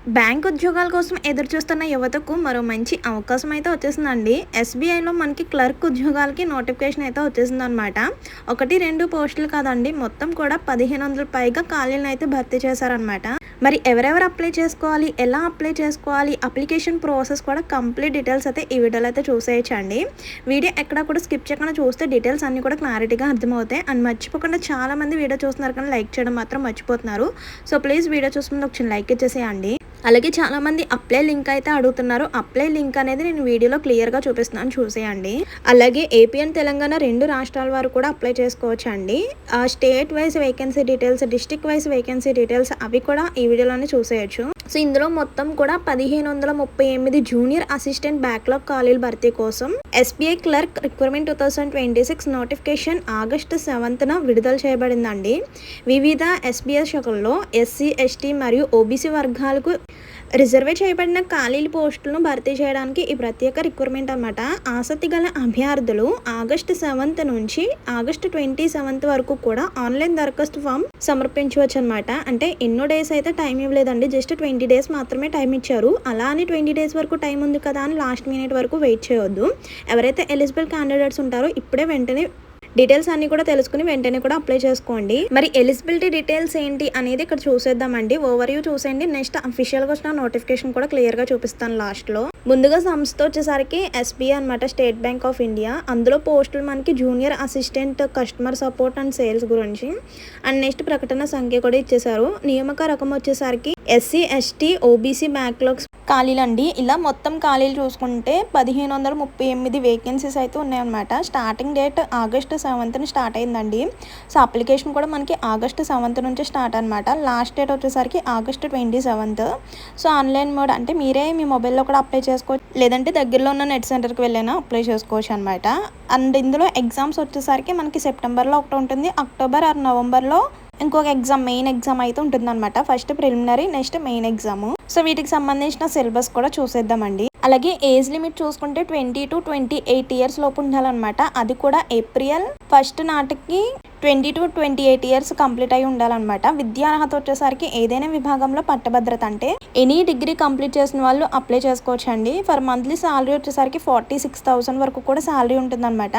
Bank ఉద్యోగాల కోసం ఎదురు చూస్తున్న యువతకు మరో మంచి అవకాశం అయితే వచ్చేసిందండి. ఎస్బీఐలో మనకి క్లర్క్ ఉద్యోగాలకి నోటిఫికేషన్ అయితే వచ్చేసిందనమాట. 1-2 పోస్టులు కాదండి, మొత్తం కూడా 1500 పైగా ఖాళీలను అయితే భర్తీ చేశారనమాట. మరి ఎవరెవరు అప్లై చేసుకోవాలి, ఎలా అప్లై చేసుకోవాలి, అప్లికేషన్ ప్రాసెస్ కూడా కంప్లీట్ డీటెయిల్స్ అయితే ఈ వీడియోలో అయితే చూసేయచ్చండి. వీడియో ఎక్కడ కూడా స్కిప్ చేయకుండా చూస్తే డీటెయిల్స్ అన్నీ కూడా క్లారిటీగా అర్థమవుతాయి. అండ్ మర్చిపోకుండా చాలామంది వీడియో చూస్తున్నారు కానీ లైక్ చేయడం మాత్రం మర్చిపోతున్నారు. సో ప్లీజ్ వీడియో చూసుకుంటే ఒక చిన్న లైక్ ఇచ్చేసేయండి. అలాగే చాలామంది అప్లై లింక్ అయితే అడుగుతున్నారు. అప్లై లింక్ అనేది నేను వీడియోలో క్లియర్గా చూపిస్తున్నాను, చూసేయండి. అలాగే ఏపీ అండ్ తెలంగాణ 2 రాష్ట్రాల వారు కూడా అప్లై చేసుకోవచ్చు అండి. State wise vacancy details, district wise vacancy details అవి కూడా ఈ వీడియోలోనే చూసేయచ్చు. సో ఇందులో మొత్తం కూడా 1538 జూనియర్ అసిస్టెంట్ బ్యాక్లాగ్ ఖాళీల భర్తీ కోసం SBI clerk recruitment 2026 notification August 7న విడుదల చేయబడిందండి. వివిధ ఎస్బీఐ శాఖల్లో ఎస్సీ, ఎస్టీ మరియు ఓబీసీ వర్గాలకు రిజర్వే చేయబడిన ఖాళీల పోస్టులను భర్తీ చేయడానికి ఈ ప్రత్యేక రిక్రూట్మెంట్ అన్నమాట. ఆసక్తి గల అభ్యర్థులు ఆగస్టు 7th నుంచి ఆగస్టు 27th వరకు కూడా ఆన్లైన్ దరఖాస్తు ఫామ్ సమర్పించవచ్చు అనమాట. అంటే ఎన్నో డేస్ అయితే టైం ఇవ్వలేదండి, జస్ట్ 20 days మాత్రమే టైం ఇచ్చారు. అలా అని 20 days వరకు టైం ఉంది కదా అని లాస్ట్ మినిట్ వరకు వెయిట్ చేయొద్దు. ఎవరైతే ఎలిజిబుల్ క్యాండిడేట్స్ ఉంటారో ఇప్పుడే వెంటనే డీటెయిల్స్ అన్ని కూడా తెలుసుకుని వెంటనే కూడా అప్లై చేసుకోండి. మరి ఎలిజిబిలిటీ డీటెయిల్స్ ఏంటి అనేది ఇక్కడ చూసేద్దామండి. ఓవర్వ్యూ చూసేయండి. నెక్స్ట్ అఫీషియల్గా వచ్చిన నోటిఫికేషన్ కూడా క్లియర్గా చూపిస్తాను లాస్ట్లో. ముందుగా సంస్థ వచ్చేసరికి ఎస్బీఐ అనమాట, స్టేట్ బ్యాంక్ ఆఫ్ ఇండియా. అందులో పోస్టులు మనకి junior assistant customer support and sales గురించి. అండ్ నెక్స్ట్ ప్రకటన సంఖ్య కూడా ఇచ్చేసారు. నియామక రకం వచ్చేసరికి ఎస్సీ, ఎస్టీ, ఓబీసీ బ్యాక్లాగ్స్ ఖాళీలండి. ఇలా మొత్తం ఖాళీలు చూసుకుంటే 1538 వేకెన్సీస్ అయితే ఉన్నాయన్నమాట. Starting date August 7th start అయిందండి. సో అప్లికేషన్ కూడా మనకి ఆగస్టు 7th నుంచి స్టార్ట్ అనమాట. లాస్ట్ డేట్ వచ్చేసరికి August 27th. So online mode అంటే మీరే మీ మొబైల్లో కూడా అప్లై చేసుకోవచ్చు, లేదంటే దగ్గరలో ఉన్న నెట్ సెంటర్కి వెళ్ళైనా అప్లై చేసుకోవచ్చు అనమాట. అండ్ ఇందులో ఎగ్జామ్స్ వచ్చేసరికి మనకి సెప్టెంబర్లో ఒకటి ఉంటుంది, అక్టోబర్ ఆర్ నవంబర్లో ఇంకొక ఎగ్జామ్, మెయిన్ ఎగ్జామ్ అయితే ఉంటుందన్నమాట. First preliminary, next main exam. So వీటికి సంబంధించిన సిలబస్ కూడా చూసేద్దామండి. అలాగే ఏజ్ లిమిట్ చూసుకుంటే 20 to 28 years లోపు ఉండాలన్నమాట. అది కూడా ఏప్రిల్ 1st నాటికి 20 to 28 years కంప్లీట్ అయి ఉండాలన్నమాట. విద్యా అర్హత వచ్చేసరికి ఏదైనా విభాగంలో పట్టభద్రత అంటే ఎనీ డిగ్రీ కంప్లీట్ చేసిన వాళ్ళు అప్లై చేసుకోవచ్చు అండి. ఫర్ మంత్లీ శాలరీ వచ్చేసరికి 46,000 వరకు కూడా శాలరీ ఉంటుందన్నమాట.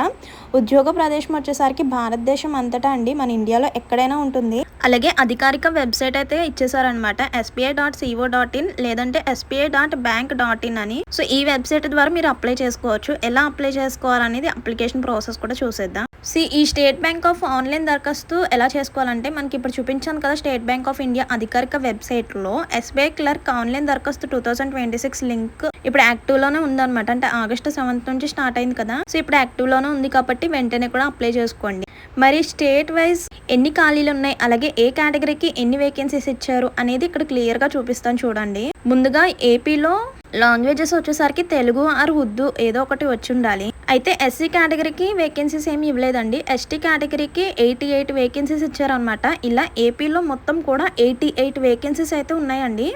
ఉద్యోగ ప్రదేశం వచ్చేసరికి భారతదేశం అంతటా అండి, మన ఇండియాలో ఎక్కడైనా ఉంటుంది. అలాగే అధికారిక వెబ్సైట్ అయితే ఇచ్చేసారనమాట, sbi.co.in లేదంటే sbi.bank.in అని. సో ఈ వెబ్సైట్ ద్వారా మీరు అప్లై చేసుకోవచ్చు. ఎలా అప్లై చేసుకోవాలనేది అప్లికేషన్ ప్రాసెస్ కూడా చూసేద్దాం. ఈ స్టేట్ బ్యాంక్ ఆఫ్ ఆన్లైన్ దరఖాస్తు ఎలా చేసుకోవాలంటే మనకి ఇప్పుడు చూపించాను కదా, స్టేట్ బ్యాంక్ ఆఫ్ ఇండియా అధికారిక వెబ్సైట్లో ఎస్బీఐ క్లర్క్ ఆన్లైన్ దరఖాస్తు 2026 లింక్ ఇప్పుడు యాక్టివ్లోనే ఉందన్నమాట. అంటే ఆగస్టు 7th నుంచి స్టార్ట్ అయింది కదా, సో ఇప్పుడు యాక్టివ్లోనే ఉంది కాబట్టి వెంటనే కూడా అప్లై చేసుకోండి. మరి స్టేట్ వైజ్ ఎన్ని ఖాళీలు ఉన్నాయి, అలాగే ఏ కేటగిరీకి ఎన్ని వేకెన్సీస్ ఇచ్చారు అనేది ఇక్కడ క్లియర్గా చూపిస్తాను చూడండి. ముందుగా ఏపీలో లాంగ్వేజెస్ వచ్చేసరికి తెలుగు ఆర్ ఉర్దూ ఏదో ఒకటి వచ్చి ఉండాలి. అయితే ఎస్సీ కేటగిరీకి వేకెన్సీస్ ఏమి ఇవ్వలేదండి. ఎస్టీ కేటగిరీకి 88 వేకెన్సీస్ ఇచ్చారనమాట. ఇలా ఏపీలో మొత్తం కూడా 88 వేకెన్సీస్ అయితే ఉన్నాయండి.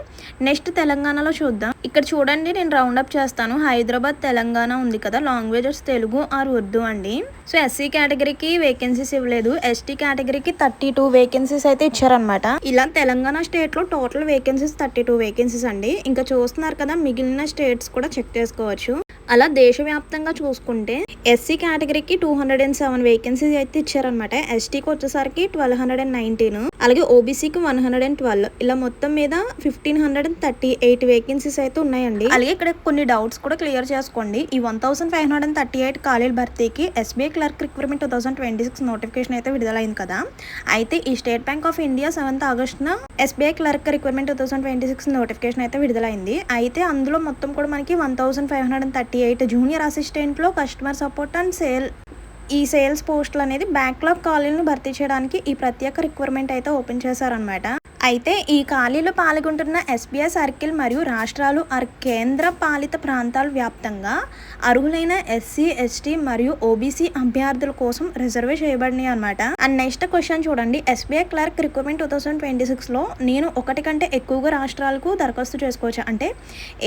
నెక్స్ట్ తెలంగాణలో చూద్దాం. ఇక్కడ చూడండి, నేను రౌండ్ అప్ చేస్తాను. హైదరాబాద్, తెలంగాణ ఉంది కదా, లాంగ్వేజెస్ తెలుగు ఆర్ ఉర్దూ అండి. సో ఎస్సీ కేటగిరీకి వేకెన్సీస్ ఇవ్వలేదు. ఎస్టీ కేటగిరీకి 32 వేకెన్సీస్ అయితే ఇచ్చారనమాట. ఇలా తెలంగాణ స్టేట్లో టోటల్ వేకెన్సీస్ 32 వేకెన్సీస్ అండి. ఇంకా చూస్తున్నారు కదా, మిగిలిన స్టేట్స్ కూడా చెక్ చేసుకోవచ్చు. అలా దేశవ్యాప్తంగా చూసుకుంటే ఎస్సీ కేటగిరీకి 207 వేకెన్సీస్ అయితే ఇచ్చారనమాట. ఎస్టీకి వచ్చేసరికి 1219, అలాగే ఓబీసీకి 112. ఇలా మొత్తం మీద 1538 వేకెన్సీస్ అయితే ఉన్నాయండి. అలాగే ఇక్కడ కొన్ని డౌట్స్ కూడా క్లియర్ చేసుకోండి. ఈ 1538 ఖాళీల భర్తీకి ఎస్బీఐ క్లర్క్ రిక్రూట్మెంట్ 2026 నోటిఫికేషన్ అయితే విడుదలైంది కదా. అయితే ఈ State Bank of India 7th ఆగస్టున ఎస్బీఐ క్లర్క్ రిక్రూట్మెంట్ 2026 నోటిఫికేషన్ అయితే విడుదలైంది. అయితే అందులో మొత్తం కూడా మనకి 1538 జూనియర్ అసిస్టెంట్లో కస్టమర్ సపోర్ట్ అండ్ ఈ సేల్స్ పోస్టులు అనేది బ్యాక్లాగ్ ఖాళీలను భర్తీ చేయడానికి ఈ ప్రత్యేక రిక్వైర్మెంట్ అయితే ఓపెన్ చేశారనమాట. అయితే ఈ ఖాళీలో పాల్గొంటున్న ఎస్బీఐ సర్కిల్ మరియు రాష్ట్రాలు కేంద్ర పాలిత ప్రాంతాల వ్యాప్తంగా అర్హులైన ఎస్సీ, ఎస్టీ మరియు ఓబీసీ అభ్యర్థుల కోసం రిజర్వే చేయబడినాయి అనమాట. అండ్ నెక్స్ట్ క్వశ్చన్ చూడండి, ఎస్బీఐ క్లర్క్ రిక్రూట్మెంట్ 2026లో నేను ఒకటి కంటే ఎక్కువగా రాష్ట్రాలకు దరఖాస్తు చేసుకోవచ్చా, అంటే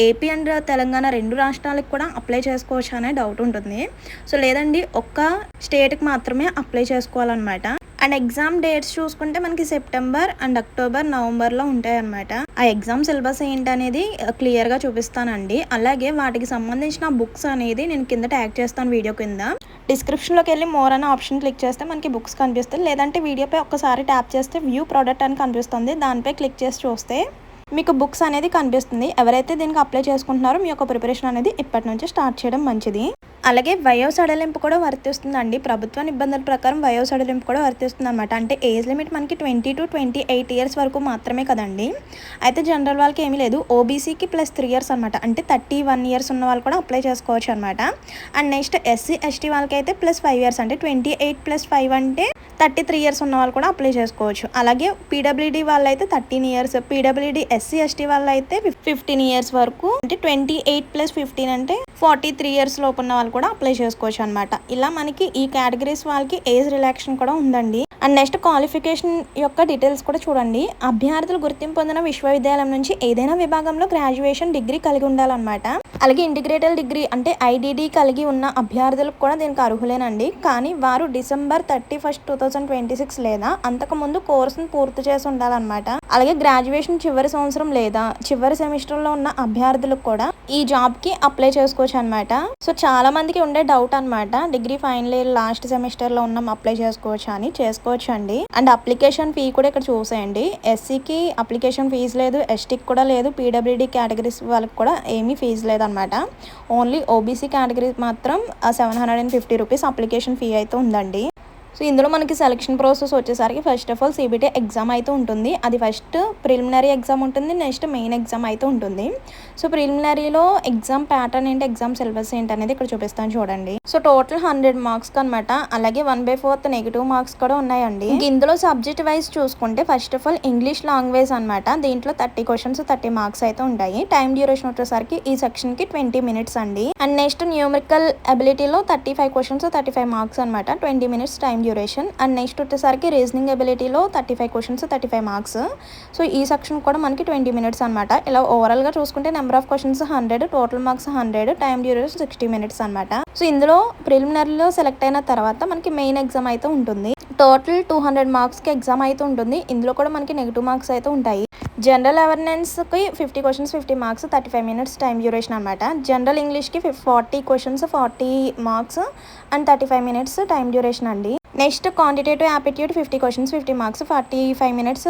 ఏపీ అండ్ తెలంగాణ 2 రాష్ట్రాలకు కూడా అప్లై చేసుకోవచ్చా అనే డౌట్ ఉంటుంది. సో లేదండి, ఒక్క స్టేట్కి మాత్రమే అప్లై చేసుకోవాలన్నమాట. అండ్ ఎగ్జామ్ డేట్స్ చూసుకుంటే మనకి సెప్టెంబర్ అండ్ అక్టోబర్, నవంబర్లో ఉంటాయన్నమాట. ఆ ఎగ్జామ్ సిలబస్ ఏంటనేది క్లియర్గా చూపిస్తానండి. అలాగే వాటికి సంబంధించిన బుక్స్ అనేది నేను కింద ట్యాగ్ చేస్తాను వీడియో కింద. డిస్క్రిప్షన్లోకి వెళ్ళి మోర్ అనే ఆప్షన్ క్లిక్ చేస్తే మనకి బుక్స్ కనిపిస్తుంది. లేదంటే వీడియోపై ఒక్కసారి ట్యాప్ చేస్తే వ్యూ ప్రోడక్ట్ అని కనిపిస్తుంది. దానిపై క్లిక్ చేసి చూస్తే మీకు బుక్స్ అనేది కనిపిస్తుంది. ఎవరైతే దీనికి అప్లై చేసుకుంటున్నారో మీ యొక్క ప్రిపరేషన్ అనేది ఇప్పటి నుంచి స్టార్ట్ చేయడం మంచిది. అలాగే వయో సడలింపు కూడా వర్తిస్తుందండి. ప్రభుత్వ నిబంధనల ప్రకారం వయో సడలింపు కూడా వర్తిస్తుంది అనమాట. అంటే ఏజ్ లిమిట్ మనకి 20 to 28 ఇయర్స్ వరకు మాత్రమే కదండి. అయితే జనరల్ వాళ్ళకి ఏమీ లేదు. ఓబీసీకి +3 ఇయర్స్ అనమాట. అంటే 31 ఇయర్స్ ఉన్న వాళ్ళు కూడా అప్లై చేసుకోవచ్చు అనమాట. అండ్ నెక్స్ట్ ఎస్సీ ఎస్టీ వాళ్ళకి అయితే +5 ఇయర్స్, అంటే 28 + 5 అంటే 33 ఇయర్స్ ఉన్న వాళ్ళు కూడా అప్లై చేసుకోవచ్చు. అలాగే పీడబ్ల్యూడీ వాళ్ళు అయితే 13 ఇయర్స్, పీడబ్ల్యూడీ ఎస్సీ ఎస్టీ వాళ్ళు అయితే 15 ఇయర్స్ వరకు, అంటే 28 + 15 అంటే 43 ఇయర్స్ లోపు ఉన్న వాళ్ళు కూడా అప్లై చేసుకోవచ్చు అనమాట. ఇలా మనకి ఈ కేటగిరీస్ వాళ్ళకి ఏజ్ రిలాక్షన్ కూడా ఉందండి. అండ్ నెక్స్ట్ క్వాలిఫికేషన్ యొక్క డీటెయిల్స్ కూడా చూడండి. అభ్యర్థులు గుర్తింపు పొందిన విశ్వవిద్యాలయం నుంచి ఏదైనా విభాగంలో గ్రాడ్యుయేషన్ డిగ్రీ కలిగి ఉండాలన్నమాట. అలాగే ఇంటిగ్రేటెడ్ డిగ్రీ అంటే ఐడిడి కలిగి ఉన్న అభ్యర్థులకు కూడా దీనికి అర్హులేనండి. కానీ వారు December 31, 2026 లేదా అంతకుముందు కోర్సును పూర్తి చేసి ఉండాలన్నమాట. అలాగే గ్రాడ్యుయేషన్ చివరి సంవత్సరం లేదా చివరి సెమిస్టర్లో ఉన్న అభ్యర్థులకు కూడా ఈ జాబ్కి అప్లై చేసుకోవచ్చు అనమాట. సో చాలా మందికి ఉండే డౌట్ అనమాట, డిగ్రీ ఫైనల్ ఇయర్ లాస్ట్ సెమిస్టర్లో ఉన్నాం అప్లై చేసుకోవచ్చా అని. చేసుకోవచ్చు అండి. అండ్ అప్లికేషన్ ఫీ కూడా ఇక్కడ చూసేయండి. ఎస్సీకి అప్లికేషన్ ఫీజు లేదు, ఎస్టీకి కూడా లేదు, పీడబ్ల్యూడీ కేటగిరీస్ వాళ్ళకి కూడా ఏమీ ఫీజు లేదనమాట. ఓన్లీ ఓబీసీ కేటగిరీ మాత్రం 750 రూపీస్ అప్లికేషన్ ఫీ అయితే ఉందండి. సో ఇందులో మనకి సెలక్షన్ ప్రాసెస్ వచ్చేసరికి first of all CBT exam అయితే ఉంటుంది. అది ఫస్ట్ ప్రిలిమినరీ ఎగ్జామ్ ఉంటుంది, నెక్స్ట్ మెయిన్ ఎగ్జామ్ అయితే ఉంటుంది. సో ప్రిలిమినరీలో ఎగ్జామ్ ప్యాటర్న్ ఏంటి, ఎగ్జామ్ సిలబస్ ఏంటి అనేది ఇక్కడ చూపిస్తాను చూడండి. సో టోటల్ 100 మార్క్స్ అనమాట. అలాగే 1/4 నెగిటివ్ మార్క్స్ కూడా ఉన్నాయండి. ఇందులో సబ్జెక్ట్ వైజ్ చూసుకుంటే first of all English language అనమాట. దీంట్లో 30 క్వశ్చన్స్ 30 మార్క్స్ అయితే ఉంటాయి. టైం డ్యూరేషన్ వచ్చేసరికి ఈ సెక్షన్కి 20 మినిట్స్ అండి. అండ్ నెక్స్ట్ న్యూమరికల్ అబిలిటీలో 35 క్వశ్చన్స్ 35 మార్క్స్ అనమాట, 20 minutes time duration. And next వచ్చేసరికి రీజనింగ్ ఎబిలిటీలో 35 క్వశ్చన్స్ 35 మార్క్స్. సో ఈ సెక్షన్ కూడా మనకి 20 మినిట్స్ అనమాట. ఇలా ఓవరాల్గా చూసుకుంటే number of questions 100, total marks 100, time duration 60 minutes అనమాట. సో ఇందులో ప్రిలిమినరీలో సెలెక్ట్ అయిన తర్వాత మనకి మెయిన్ ఎగ్జామ్ అయితే ఉంటుంది. టోటల్ 200 మార్క్స్కి ఎగ్జామ్ అయితే ఉంటుంది. ఇందులో కూడా మనకి నెగిటివ్ మార్క్స్ అయితే ఉంటాయి. జనరల్ అవేర్నెన్స్కి 50 questions 50 marks 35 minutes time duration అనమాట. జనరల్ ఇంగ్లీష్కి 40 questions 40 marks and 35 minutes time duration అండి. Next quantitative aptitude 50 questions 50 marks 45 minutes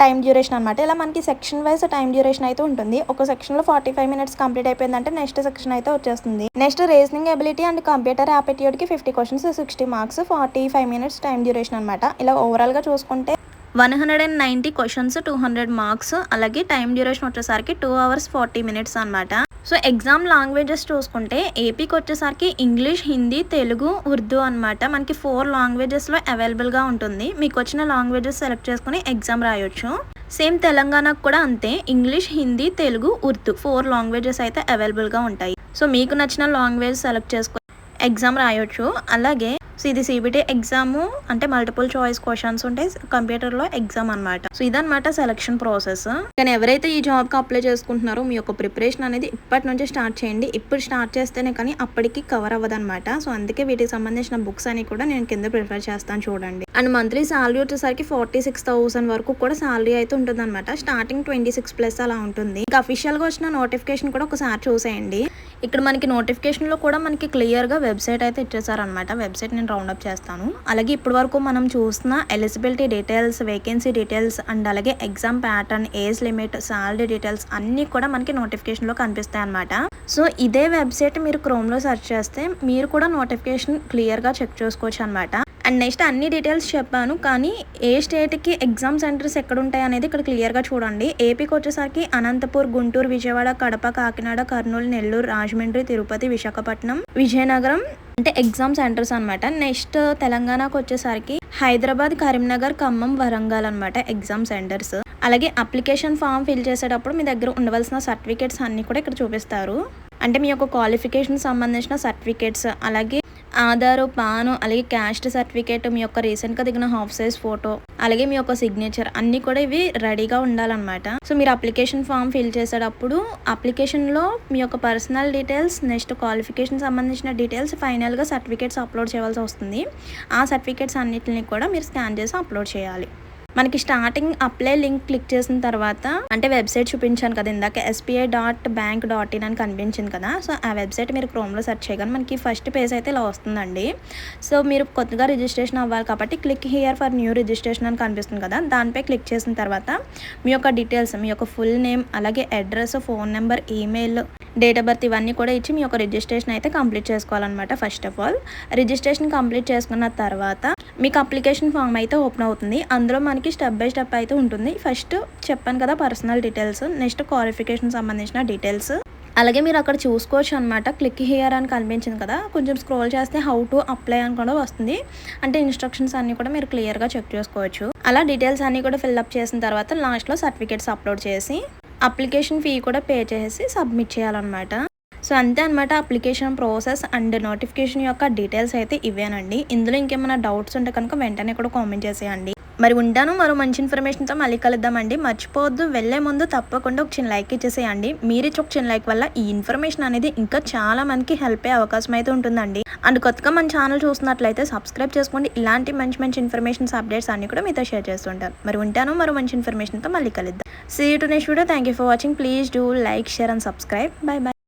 time duration అనమాట. ఇలా మనకి సెక్షన్ వైజ్ టైం డ్యూరేషన్ అయితే ఉంటుంది. ఒక సెక్షన్లో 45 మినిట్స్ కంప్లీట్ అయిపోయిందంటే నెక్స్ట్ సెక్షన్ అయితే వచ్చేస్తుంది. Next reasoning ability and computer యాప్టిట్యూడ్కి 50 questions 60 marks 45 minutes time duration అనమాట. ఇలా ఓవరాల్గా చూసుకుంటే 190 క్వశ్చన్స్ 200 మార్క్స్, అలాగే టైం డ్యూరేషన్ వచ్చేసరికి 2 hours 40 minutes అనమాట. సో ఎగ్జామ్ లాంగ్వేజెస్ చూసుకుంటే ఏపీకి వచ్చేసరికి ఇంగ్లీష్, హిందీ, తెలుగు, ఉర్దూ అనమాట. మనకి 4 లాంగ్వేజెస్లో అవైలబుల్గా ఉంటుంది. మీకు వచ్చిన లాంగ్వేజెస్ సెలెక్ట్ చేసుకుని ఎగ్జామ్ రాయొచ్చు. సేమ్ తెలంగాణకు కూడా అంతే, ఇంగ్లీష్, హిందీ, తెలుగు, ఉర్దూ 4 లాంగ్వేజెస్ అయితే అవైలబుల్గా ఉంటాయి. సో మీకు నచ్చిన లాంగ్వేజ్ సెలెక్ట్ చేసుకుని ఎగ్జామ్ రాయొచ్చు. అలాగే సో ఇది సిబిటీ ఎగ్జాము అంటే మల్టిపుల్ చాయిస్ క్వశ్చన్స్ ఉంటాయి, కంప్యూటర్లో ఎగ్జామ్ అనమాట. సో ఇదనమాట సెలక్షన్ ప్రాసెస్. కానీ ఎవరైతే ఈ జాబ్కి అప్లై చేసుకుంటున్నారో మీ యొక్క ప్రిపరేషన్ అనేది ఇప్పటి నుంచి స్టార్ట్ చేయండి. ఇప్పుడు స్టార్ట్ చేస్తేనే కానీ అప్పటికి కవర్ అవ్వదన్నమాట. సో అందుకే వీటికి సంబంధించిన బుక్స్ అని కూడా నేను కింద ప్రిఫర్ చేస్తాను చూడండి. అండ్ మంత్లీ శాలరీ వచ్చేసరికి 46,000 వరకు కూడా శాలరీ అయితే ఉంటుంది అనమాట. స్టార్టింగ్ 26+ అలా ఉంటుంది. ఇంకా అఫీషియల్గా వచ్చిన నోటిఫికేషన్ కూడా ఒకసారి చూసేయండి. ఇక్కడ మనకి నోటిఫికేషన్లో కూడా మనకి క్లియర్గా వెబ్సైట్ అయితే ఇచ్చేసారనమాట. వెబ్సైట్ నేను రౌండప్ చేస్తాను. అలాగే ఇప్పటి వరకు మనం చూసిన eligibility details, vacancy details and అలాగే exam pattern, age limit, salary details అన్నీ కూడా మనకి నోటిఫికేషన్లో కనిపిస్తాయి అనమాట. సో ఇదే వెబ్సైట్ మీరు క్రోమ్లో సెర్చ్ చేస్తే మీరు కూడా నోటిఫికేషన్ క్లియర్గా చెక్ చేసుకోవచ్చు అనమాట. అండ్ నెక్స్ట్ అన్ని డీటెయిల్స్ చెప్పాను, కానీ ఏ స్టేట్కి ఎగ్జామ్ సెంటర్స్ ఎక్కడ ఉంటాయి అనేది ఇక్కడ క్లియర్గా చూడండి. ఏపీకి వచ్చేసరికి అనంతపూర్, గుంటూరు, విజయవాడ, కడప, కాకినాడ, కర్నూలు, నెల్లూరు, రాజమండ్రి, తిరుపతి, విశాఖపట్నం, విజయనగరం అంటే ఎగ్జామ్ సెంటర్స్ అనమాట. నెక్స్ట్ తెలంగాణకు వచ్చేసరికి హైదరాబాద్, కరీంనగర్, ఖమ్మం, వరంగల్ అనమాట ఎగ్జామ్ సెంటర్స్. అలాగే అప్లికేషన్ ఫామ్ ఫిల్ చేసేటప్పుడు మీ దగ్గర ఉండవలసిన సర్టిఫికేట్స్ అన్నీ కూడా ఇక్కడ చూపిస్తారు. అంటే మీ యొక్క క్వాలిఫికేషన్ సంబంధించిన సర్టిఫికేట్స్, అలాగే ఆధారు, పాను, అలాగే క్యాస్ట్ సర్టిఫికేట్, మీ యొక్క రీసెంట్‌గా దిగిన హాఫ్ సైజ్ ఫోటో, అలాగే మీ యొక్క సిగ్నేచర్ అన్నీ కూడా ఇవి రెడీగా ఉండాలనమాట. సో, మీరు అప్లికేషన్ ఫామ్ ఫిల్ చేసేటప్పుడు అప్లికేషన్‌లో మీ యొక్క పర్సనల్ డీటెయిల్స్, నెక్స్ట్ క్వాలిఫికేషన్ సంబంధించిన డీటెయిల్స్, ఫైనల్‌గా సర్టిఫికేట్స్ అప్లోడ్ చేయాల్సి వస్తుంది. ఆ సర్టిఫికేట్స్ అన్నిటిని కూడా మీరు స్కాన్ చేసి అప్లోడ్ చేయాలి. మనకి స్టార్టింగ్ అప్లై లింక్ క్లిక్ చేసిన తర్వాత అంటే వెబ్సైట్ చూపించాను కదా ఇందాక sbi.bank.in అని కనిపించింది కదా. సో ఆ వెబ్సైట్ మీరు క్రోమ్లో సెర్చ్ చేయగానే మనకి ఫస్ట్ పేజ్ అయితే ఇలా వస్తుందండి. సో మీరు కొత్తగా రిజిస్ట్రేషన్ అవ్వాలి కాబట్టి click here for new registration అని కనిపిస్తుంది కదా, దానిపై క్లిక్ చేసిన తర్వాత మీ యొక్క డీటెయిల్స్, మీ యొక్క ఫుల్ నేమ్, అలాగే address, phone number, email, date of birth ఇవన్నీ కూడా ఇచ్చి మీ యొక్క రిజిస్ట్రేషన్ అయితే కంప్లీట్ చేసుకోవాలన్నమాట. First of all registration complete చేసుకున్న తర్వాత మీకు అప్లికేషన్ ఫామ్ అయితే ఓపెన్ అవుతుంది. అందులో మనకి స్టెప్ బై స్టెప్ అయితే ఉంటుంది. ఫస్ట్ చెప్పాను కదా పర్సనల్ డీటెయిల్స్, నెక్స్ట్ క్వాలిఫికేషన్ సంబంధించిన డీటెయిల్స్, అలాగే మీరు అక్కడ చూసుకోవచ్చు అనమాట. క్లిక్ హియర్ అని కనిపించింది కదా, కొంచెం స్క్రోల్ చేస్తే హౌ టు అప్లై అని కూడా వస్తుంది. అంటే ఇన్స్ట్రక్షన్స్ అన్నీ కూడా మీరు క్లియర్గా చెక్ చేసుకోవచ్చు. అలా డీటెయిల్స్ అన్నీ కూడా ఫిల్అప్ చేసిన తర్వాత లాస్ట్లో సర్టిఫికేట్స్ అప్లోడ్ చేసి అప్లికేషన్ ఫీ కూడా పే చేసి సబ్మిట్ చేయాలన్నమాట. సో అంతే అనమాట అప్లికేషన్ ప్రాసెస్ అండ్ నోటిఫికేషన్ యొక్క డీటెయిల్స్ అయితే ఇవేనండి. ఇందులో ఇంకేమైనా డౌట్స్ ఉంటే కనుక వెంటనే కూడా కామెంట్ చేసేయండి. మరి ఉంటాను, మరో మంచి ఇన్ఫర్మేషన్తో మళ్ళీ కలుద్దామండి. మర్చిపోవద్దు, వెళ్ళే ముందు తప్పకుండా ఒక చిన్న లైక్ ఇచ్చేసేయండి. మీరు ఇచ్చి ఒక చిన్న లైక్ వల్ల ఈ ఇన్ఫర్మేషన్ అనేది ఇంకా చాలా మందికి హెల్ప్ అయ్యే అవకాశం అయితే ఉంటుందండి. అండ్ కొత్తగా మన ఛానల్ చూస్తున్నట్లయితే సబ్స్క్రైబ్ చేసుకోండి. ఇలాంటి మంచి మంచి ఇన్ఫర్మేషన్స్, అప్డేట్స్ అన్ని కూడా మీతో షేర్ చేస్తుంటాను. మరి ఉంటాను, మరో మంచి ఇన్ఫర్మేషన్తో మళ్ళీ కలుద్దాం. See you to next video. Thank you for watching. Please do like, share and subscribe. Bye bye.